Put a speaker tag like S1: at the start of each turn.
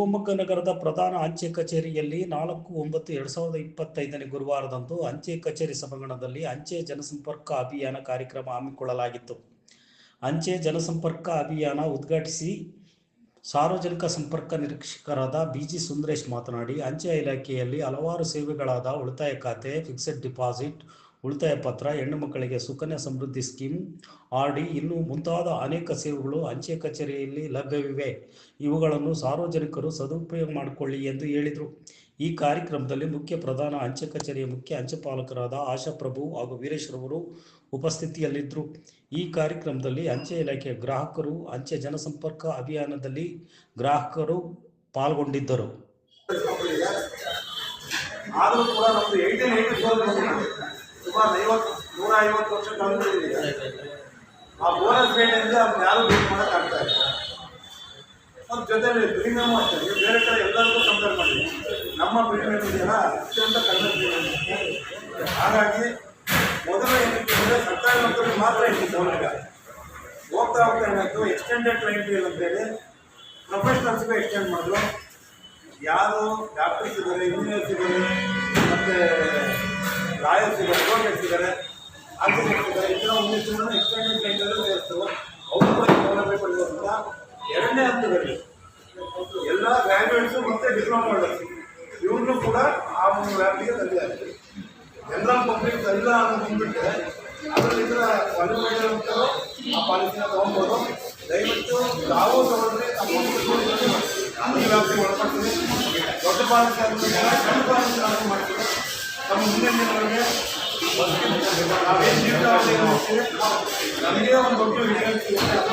S1: ಶಿವಮೊಗ್ಗ ನಗರದ ಪ್ರಧಾನ ಅಂಚೆ ಕಚೇರಿಯಲ್ಲಿ 4/9/2025 ಗುರುವಾರದಂದು ಅಂಚೆ ಕಚೇರಿ ಸಭಾಂಗಣದಲ್ಲಿ ಅಂಚೆ ಜನಸಂಪರ್ಕ ಅಭಿಯಾನ ಕಾರ್ಯಕ್ರಮ ಹಮ್ಮಿಕೊಳ್ಳಲಾಗಿತ್ತು. ಅಂಚೆ ಜನಸಂಪರ್ಕ ಅಭಿಯಾನ ಉದ್ಘಾಟಿಸಿ ಸಾರ್ವಜನಿಕ ಸಂಪರ್ಕ ನಿರೀಕ್ಷಕರಾದ ಬಿಜಿ ಸುಂದರೇಶ್ ಮಾತನಾಡಿ, ಅಂಚೆ ಇಲಾಖೆಯಲ್ಲಿ ಹಲವಾರು ಸೇವೆಗಳಾದ ಉಳಿತಾಯ ಖಾತೆ, ಫಿಕ್ಸೆಡ್ ಡಿಪಾಸಿಟ್, ಉಳಿತಾಯ ಪತ್ರ, ಹೆಣ್ಣು ಮಕ್ಕಳಿಗೆ ಸುಕನ್ಯಾ ಸಮೃದ್ಧಿ ಸ್ಕೀಮ್, ಆರ್ಡಿ ಇನ್ನೂ ಮುಂತಾದ ಅನೇಕ ಸೇವೆಗಳು ಅಂಚೆ ಕಚೇರಿಯಲ್ಲಿ ಲಭ್ಯವಿವೆ. ಇವುಗಳನ್ನು ಸಾರ್ವಜನಿಕರು ಸದುಪಯೋಗ ಮಾಡಿಕೊಳ್ಳಿ ಎಂದು ಹೇಳಿದರು. ಈ ಕಾರ್ಯಕ್ರಮದಲ್ಲಿ ಮುಖ್ಯ ಪ್ರಧಾನ ಅಂಚೆ ಕಚೇರಿಯ ಮುಖ್ಯ ಅಂಚೆಪಾಲಕರಾದ ಆಶಾಪ್ರಭು ಹಾಗೂ ವೀರೇಶ್ರವರು ಉಪಸ್ಥಿತಿಯಲ್ಲಿದ್ದರು. ಈ ಕಾರ್ಯಕ್ರಮದಲ್ಲಿ ಅಂಚೆ ಇಲಾಖೆಯ ಗ್ರಾಹಕರು, ಅಂಚೆ ಜನಸಂಪರ್ಕ ಅಭಿಯಾನದಲ್ಲಿ ಗ್ರಾಹಕರು ಪಾಲ್ಗೊಂಡಿದ್ದರು.
S2: ಆದರೂ ಕೂಡ ನಮ್ಮದು 1884 ಸುಮಾರು 150 ವರ್ಷ ಕಳೆದಿದೆ. ಆ ಬೋನಸ್ ರೇಟಿಂದ ಅದನ್ನ ಯಾರು ಬೇಕು ಮಾಡೋಕ್ಕಾಗ್ತಾ ಇಲ್ಲ. ಮತ್ತು ಜೊತೆಲಿ ಪ್ರೀಮಿಯಮ್ ಅಷ್ಟೇ, ಬೇರೆ ಕಡೆ ಎಲ್ಲರಿಗೂ ಕಂಪೇರ್ ಮಾಡಿದೆ ನಮ್ಮ ಪ್ರೀಮಿಯಮ್ ಇದೆಯಲ್ಲ ಅತ್ಯಂತ ಕಡಿಮೆ ಪ್ರೀಮಿಯಮ್. ಹಾಗಾಗಿ ಮೊದಲ ಏನಿತ್ತು ಅಂದರೆ ಸರ್ಕಾರಿ ನೌಕರಿಗೆ ಮಾತ್ರ ಇತ್ತು ಸೌಲಭ್ಯ. ಹೋಗ್ತಾ ಏನಾಯಿತು, ಎಕ್ಸ್ಟೆಂಡೆಡ್ ಟ್ರೈನ್ ಪೀರಿಯಡ್ ಅಂತೇಳಿ ಪ್ರೊಫೆಷನಲ್ಸ್ಗೂ ಎಕ್ಸ್ಟೆಂಡ್ ಮಾಡಿದ್ರು. ಯಾರು ಡಾಕ್ಟರ್ಸ್ ಇದ್ದಾರೆ, ಇಂಜಿನಿಯರ್ಸ್ ಇದ್ದಾರೆ, ಮತ್ತು ಲಾಯರ್ಸ್ ಇದ್ದಾರೆ, ಅಡ್ವೊಕೇಟ್ಸ್ ಇದ್ದಾರೆ, ಆರ್ಕಿಟೆಕ್ಟ್ಸ್ ಇದ್ದಾರೆ, ಇದರ ಒಂದಿಷ್ಟು ಎಕ್ಸ್ಟೆಂಡೆಡ್ ಟ್ರೈನಲ್ಲಿ ಸೇರಿಸ್ತರು. ಅವರು ಸೌಲಭ್ಯ ಪಡೆಯುವಂಥ ಎರಡನೇ ಹಂತದಲ್ಲಿ ಎಲ್ಲ ಗ್ರ್ಯಾಜುಯೇಟ್ಸು ಮತ್ತು ಡಿಪ್ಲೊಮಾ ಹೋಲ್ಡರ್ಸ್ ಇವ್ರನ್ನೂ ಕೂಡ ಆ ಒಂದು ವ್ಯಾಪ್ತಿಗೆ ತಂದಿದ್ದಾರೆ. ಜನರಲ್ ಪಬ್ಲಿಕ್ ಎಲ್ಲ ಬಂದುಬಿಟ್ಟರೆ ಅದರಲ್ಲಿ ಇದರ ಕ್ವಾಲಿಫೈಡ್ ಅಂತಲೂ ಆ ಪಾಲಿಸಿನ ತೊಗೊಬೋದು. ದಯವಿಟ್ಟು ತಾವು ತಗೊಂಡ್ರೆ ನಮ್ಮ ಈ ವ್ಯಾಪ್ತಿಗೆ ಒಳಪಡ್ತೀವಿ. ದೊಡ್ಡ ಪಾಲಿಸಿ ಆದ್ಮೇಲೆ ಸಣ್ಣ ಪಾಲಿಸಿ ಆರ್ಡರ್ ಮಾಡ್ತೀವಿ. ನಮ್ಮ ಮುಂದಿನ ದಿನಗಳಿಗೆ ನಾವೇನು ಜೀವಿತಾವಧಿ ಹೋಗ್ತೀವಿ, ನಮಗೆ ಒಂದು ದೊಡ್ಡ ವಿಷಯ ಸಿಗುತ್ತೆ.